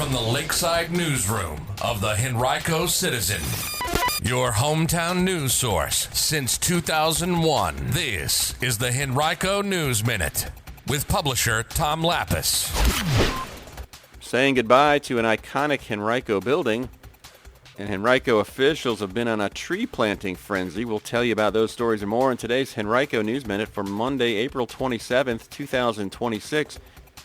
from the Lakeside Newsroom of the Henrico Citizen, your hometown news source since 2001. This is the Henrico News Minute with publisher Tom Lapis. Saying goodbye to an iconic Henrico building, and Henrico officials have been on a tree planting frenzy. We'll tell you about those stories and more in today's Henrico News Minute for Monday, April 27th, 2026.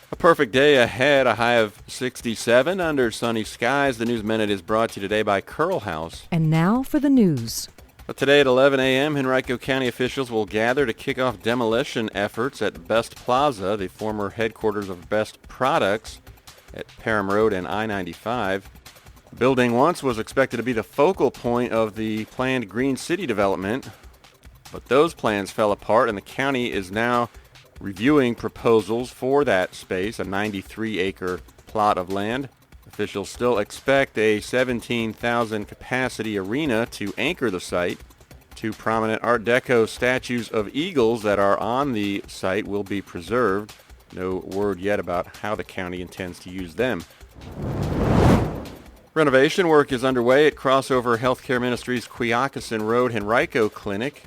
A perfect day ahead, a high of 67 under sunny skies. The News Minute is brought to you today by Curl House. And now for the news. But today at 11 a.m., Henrico County officials will gather to kick off demolition efforts at Best Plaza, the former headquarters of Best Products at Parham Road and I-95. The building once was expected to be the focal point of the planned Green City development, but those plans fell apart, and the county is now reviewing proposals for that space, a 93-acre plot of land. Officials still expect a 17,000 capacity arena to anchor the site. Two prominent Art Deco statues of eagles that are on the site will be preserved. No word yet about how the county intends to use them. Renovation work is underway at Crossover Healthcare Ministries' Quioccasin Road Henrico Clinic.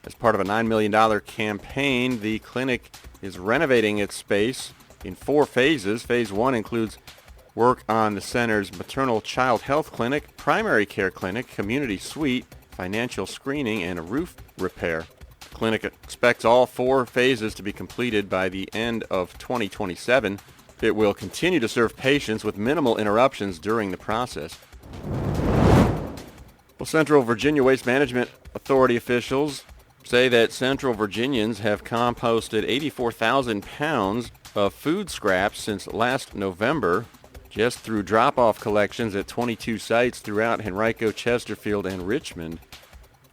As part of a $9 million campaign, the clinic is renovating its space in 4 phases. Phase 1 includes work on the center's maternal child health clinic, primary care clinic, community suite, financial screening, and a roof repair. The clinic expects all 4 phases to be completed by the end of 2027. It will continue to serve patients with minimal interruptions during the process. Well, Central Virginia Waste Management Authority officials say that Central Virginians have composted 84,000 pounds of food scraps since last November, just through drop-off collections at 22 sites throughout Henrico, Chesterfield, and Richmond.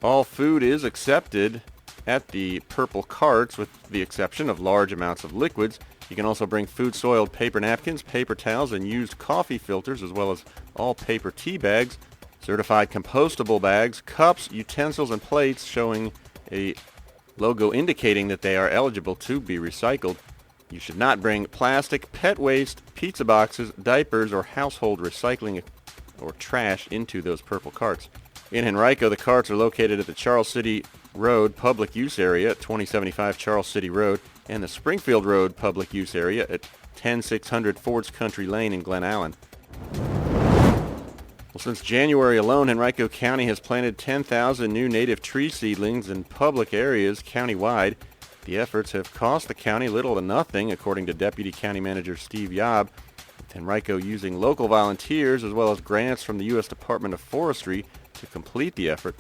All food is accepted at the purple carts, with the exception of large amounts of liquids. You can also bring food-soiled paper napkins, paper towels, and used coffee filters, as well as all paper tea bags, certified compostable bags, cups, utensils, and plates showing a logo indicating that they are eligible to be recycled. You should not bring plastic, pet waste, pizza boxes, diapers, or household recycling or trash into those purple carts. In Henrico, the carts are located at the Charles City Road Public Use Area at 2075 Charles City Road and the Springfield Road Public Use Area at 10600 Ford's Country Lane in Glen Allen. Well, since January alone, Henrico County has planted 10,000 new native tree seedlings in public areas countywide. The efforts have cost the county little to nothing, according to Deputy County Manager Steve Yobb, with Henrico using local volunteers as well as grants from the U.S. Department of Forestry to complete the effort.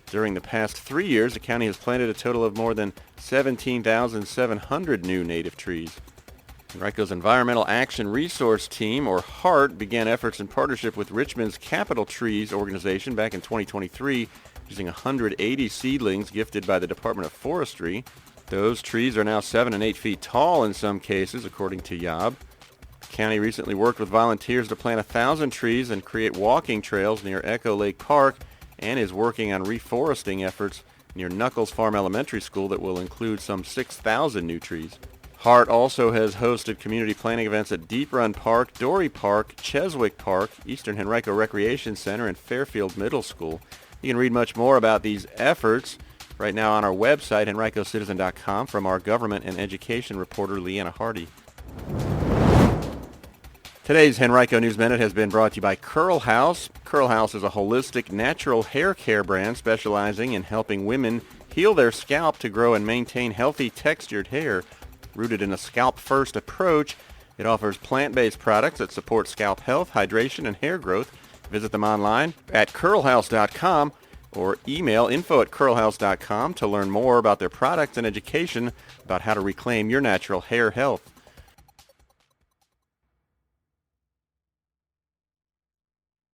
During the past 3 years, the county has planted a total of more than 17,700 new native trees. Henrico's Environmental Action Resource Team, or HART, began efforts in partnership with Richmond's Capital Trees organization back in 2023, using 180 seedlings gifted by the Department of Forestry. Those trees are now 7 and 8 feet tall in some cases, according to Yobb. The county recently worked with volunteers to plant 1,000 trees and create walking trails near Echo Lake Park, and is working on reforesting efforts near Knuckles Farm Elementary School that will include some 6,000 new trees. HART also has hosted community planting events at Deep Run Park, Dory Park, Cheswick Park, Eastern Henrico Recreation Center, and Fairfield Middle School. You can read much more about these efforts right now on our website, henricocitizen.com, from our government and education reporter, Leanna Hardy. Today's Henrico News Minute has been brought to you by Curl House. Curl House is a holistic, natural hair care brand specializing in helping women heal their scalp to grow and maintain healthy, textured hair. Rooted in a scalp-first approach, it offers plant-based products that support scalp health, hydration, and hair growth. Visit them online at curlhouse.com or email info@curlhouse.com to learn more about their products and education about how to reclaim your natural hair health.